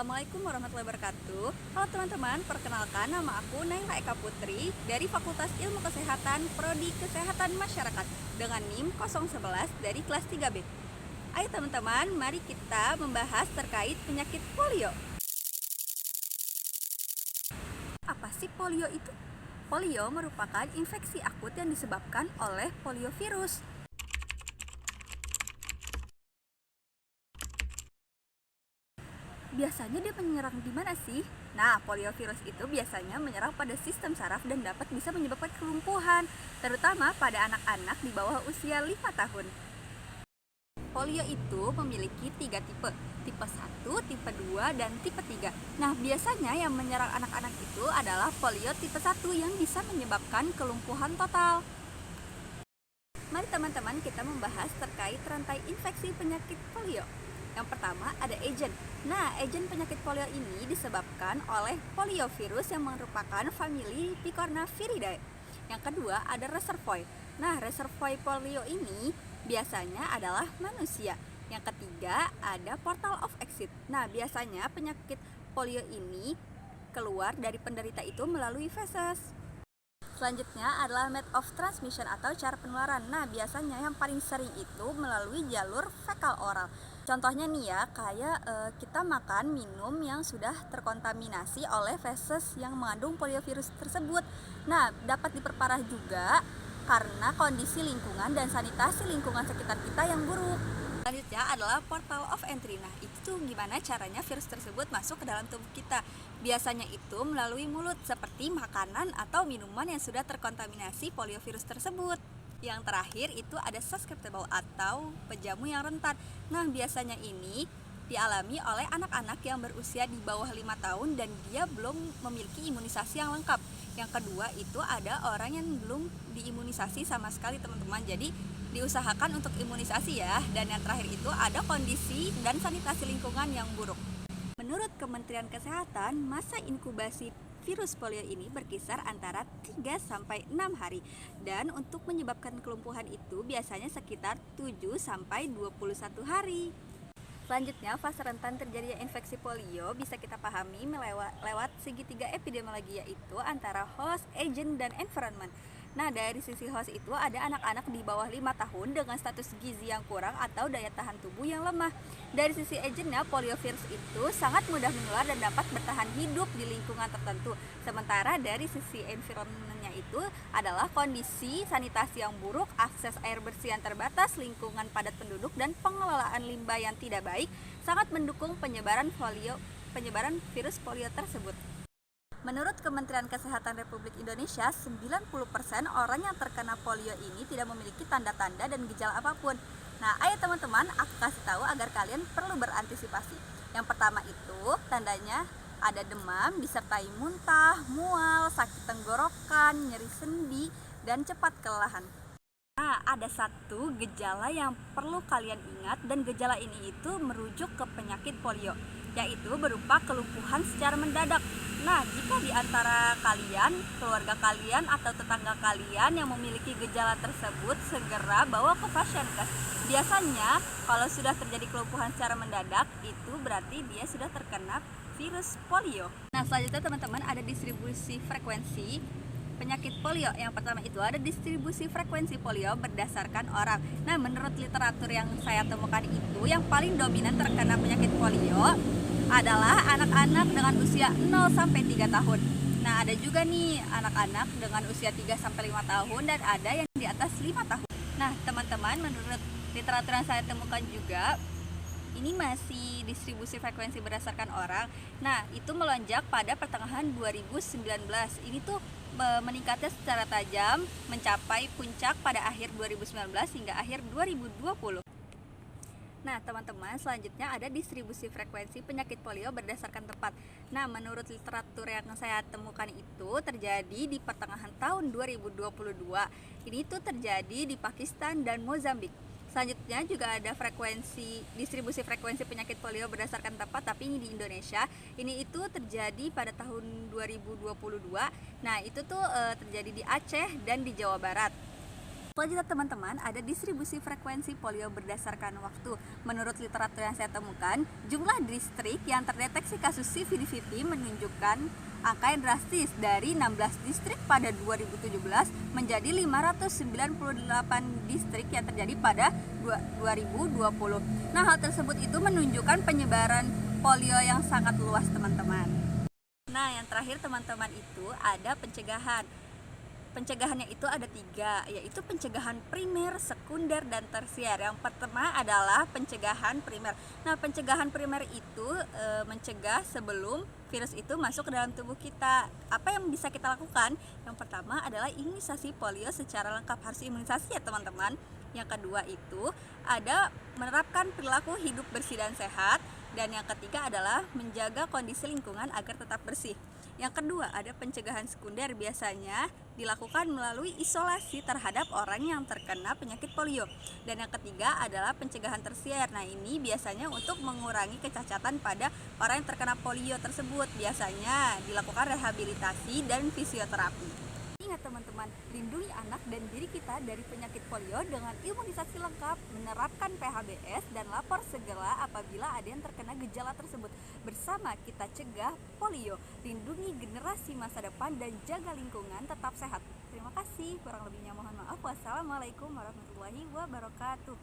Assalamualaikum warahmatullahi wabarakatuh. Halo teman-teman, perkenalkan nama aku Naila Eka Putri dari Fakultas Ilmu Kesehatan Prodi Kesehatan Masyarakat dengan NIM 011 dari kelas 3B. Ayo teman-teman, mari kita membahas terkait penyakit polio. Apa sih polio itu? Polio merupakan infeksi akut yang disebabkan oleh poliovirus. Biasanya dia menyerang di mana sih? Nah, poliovirus itu biasanya menyerang pada sistem saraf dan dapat bisa menyebabkan kelumpuhan, terutama pada anak-anak di bawah usia 5 tahun. Polio itu memiliki 3 tipe, tipe 1, tipe 2, dan tipe 3. Nah, biasanya yang menyerang anak-anak itu adalah polio tipe 1 yang bisa menyebabkan kelumpuhan total. Mari teman-teman kita membahas terkait rantai infeksi penyakit polio. Yang pertama ada agen. Nah, agen penyakit polio ini disebabkan oleh poliovirus yang merupakan famili Picornaviridae. Yang kedua ada reservoir. Nah, reservoir polio ini biasanya adalah manusia. Yang ketiga ada portal of exit. Nah, biasanya penyakit polio ini keluar dari penderita itu melalui feses. Selanjutnya adalah mode of transmission atau cara penularan. Nah, biasanya yang paling sering itu melalui jalur fekal oral. Contohnya nih ya, kayak kita makan minum yang sudah terkontaminasi oleh feses yang mengandung poliovirus tersebut. Nah, dapat diperparah juga karena kondisi lingkungan dan sanitasi lingkungan sekitar kita yang buruk. Selanjutnya adalah portal of entry. Nah, itu gimana caranya virus tersebut masuk ke dalam tubuh kita. Biasanya itu melalui mulut seperti makanan atau minuman yang sudah terkontaminasi poliovirus tersebut. Yang terakhir itu ada susceptible atau pejamu yang rentan. Nah, biasanya ini dialami oleh anak-anak yang berusia di bawah 5 tahun dan dia belum memiliki imunisasi yang lengkap. Yang kedua itu ada orang yang belum diimunisasi sama sekali teman-teman. Jadi diusahakan untuk imunisasi ya. Dan yang terakhir itu ada kondisi dan sanitasi lingkungan yang buruk. Menurut Kementerian Kesehatan, masa inkubasi virus polio ini berkisar antara 3-6 hari. Dan untuk menyebabkan kelumpuhan itu biasanya sekitar 7-21 hari. Selanjutnya, fase rentan terjadinya infeksi polio bisa kita pahami lewat segitiga epidemiologi, yaitu antara host, agent, dan environment. Nah, dari sisi host itu ada anak-anak di bawah 5 tahun dengan status gizi yang kurang atau daya tahan tubuh yang lemah. Dari sisi agentnya, poliovirus itu sangat mudah menular dan dapat bertahan hidup di lingkungan tertentu. Sementara dari sisi environmentnya itu adalah kondisi sanitasi yang buruk, akses air bersih yang terbatas, lingkungan padat penduduk, dan pengelolaan limbah yang tidak baik sangat mendukung penyebaran virus polio tersebut. Menurut Kementerian Kesehatan Republik Indonesia, 90% orang yang terkena polio ini tidak memiliki tanda-tanda dan gejala apapun. Nah, ayo teman-teman, aku kasih tahu agar kalian perlu berantisipasi. Yang pertama itu, tandanya ada demam disertai muntah, mual, sakit tenggorokan, nyeri sendi, dan cepat kelelahan. Nah, ada satu gejala yang perlu kalian ingat dan gejala ini itu merujuk ke penyakit polio, yaitu berupa kelumpuhan secara mendadak. Nah, jika di antara kalian, keluarga kalian, atau tetangga kalian yang memiliki gejala tersebut, segera bawa ke Fashiankes. Biasanya, kalau sudah terjadi kelumpuhan secara mendadak, itu berarti dia sudah terkena virus polio. Nah, selanjutnya teman-teman ada distribusi frekuensi penyakit polio. Yang pertama itu ada distribusi frekuensi polio berdasarkan orang. Nah, menurut literatur yang saya temukan itu, yang paling dominan terkena penyakit polio adalah anak-anak dengan usia 0-3 tahun. Nah, ada juga nih anak-anak dengan usia 3-5 tahun dan ada yang di atas 5 tahun. Nah, teman-teman, menurut literatur yang saya temukan juga, ini masih distribusi frekuensi berdasarkan orang. Nah, itu melonjak pada pertengahan 2019. Ini tuh meningkatnya secara tajam, mencapai puncak pada akhir 2019 hingga akhir 2020. Nah, teman-teman, selanjutnya ada distribusi frekuensi penyakit polio berdasarkan tempat. Nah, menurut literatur yang saya temukan itu terjadi di pertengahan tahun 2022. Ini tuh terjadi di Pakistan dan Mozambik. Selanjutnya juga ada distribusi frekuensi penyakit polio berdasarkan tempat, tapi ini di Indonesia. Ini itu terjadi pada tahun 2022. Nah, itu tuh terjadi di Aceh dan di Jawa Barat. Selanjutnya teman-teman, ada distribusi frekuensi polio berdasarkan waktu. Menurut literatur yang saya temukan, jumlah distrik yang terdeteksi kasus CVD-VT menunjukkan angka yang drastis dari 16 distrik pada 2017 menjadi 598 distrik yang terjadi pada 2020. Nah, hal tersebut itu menunjukkan penyebaran polio yang sangat luas teman-teman. Nah, yang terakhir teman-teman itu ada pencegahan. Pencegahannya itu ada 3, yaitu pencegahan primer, sekunder, dan tersier. Yang pertama adalah pencegahan primer. Nah, pencegahan primer itu mencegah sebelum virus itu masuk ke dalam tubuh kita. Apa yang bisa kita lakukan? Yang pertama adalah imunisasi polio secara lengkap, harus imunisasi ya teman-teman. Yang kedua itu ada menerapkan perilaku hidup bersih dan sehat. Dan yang ketiga adalah menjaga kondisi lingkungan agar tetap bersih. Yang kedua, ada pencegahan sekunder, biasanya dilakukan melalui isolasi terhadap orang yang terkena penyakit polio. Dan yang ketiga adalah pencegahan tersier. Nah, ini biasanya untuk mengurangi kecacatan pada orang yang terkena polio tersebut. Biasanya dilakukan rehabilitasi dan fisioterapi. Ingat teman-teman, lindungi anak dan diri kita dari penyakit polio dengan imunisasi lengkap, menerapkan PHBS, dan lapor segera apabila ada yang terkena gejala tersebut. Bersama kita cegah polio, lindungi generasi masa depan, dan jaga lingkungan tetap sehat. Terima kasih, kurang lebihnya mohon maaf. Wassalamualaikum warahmatullahi wabarakatuh.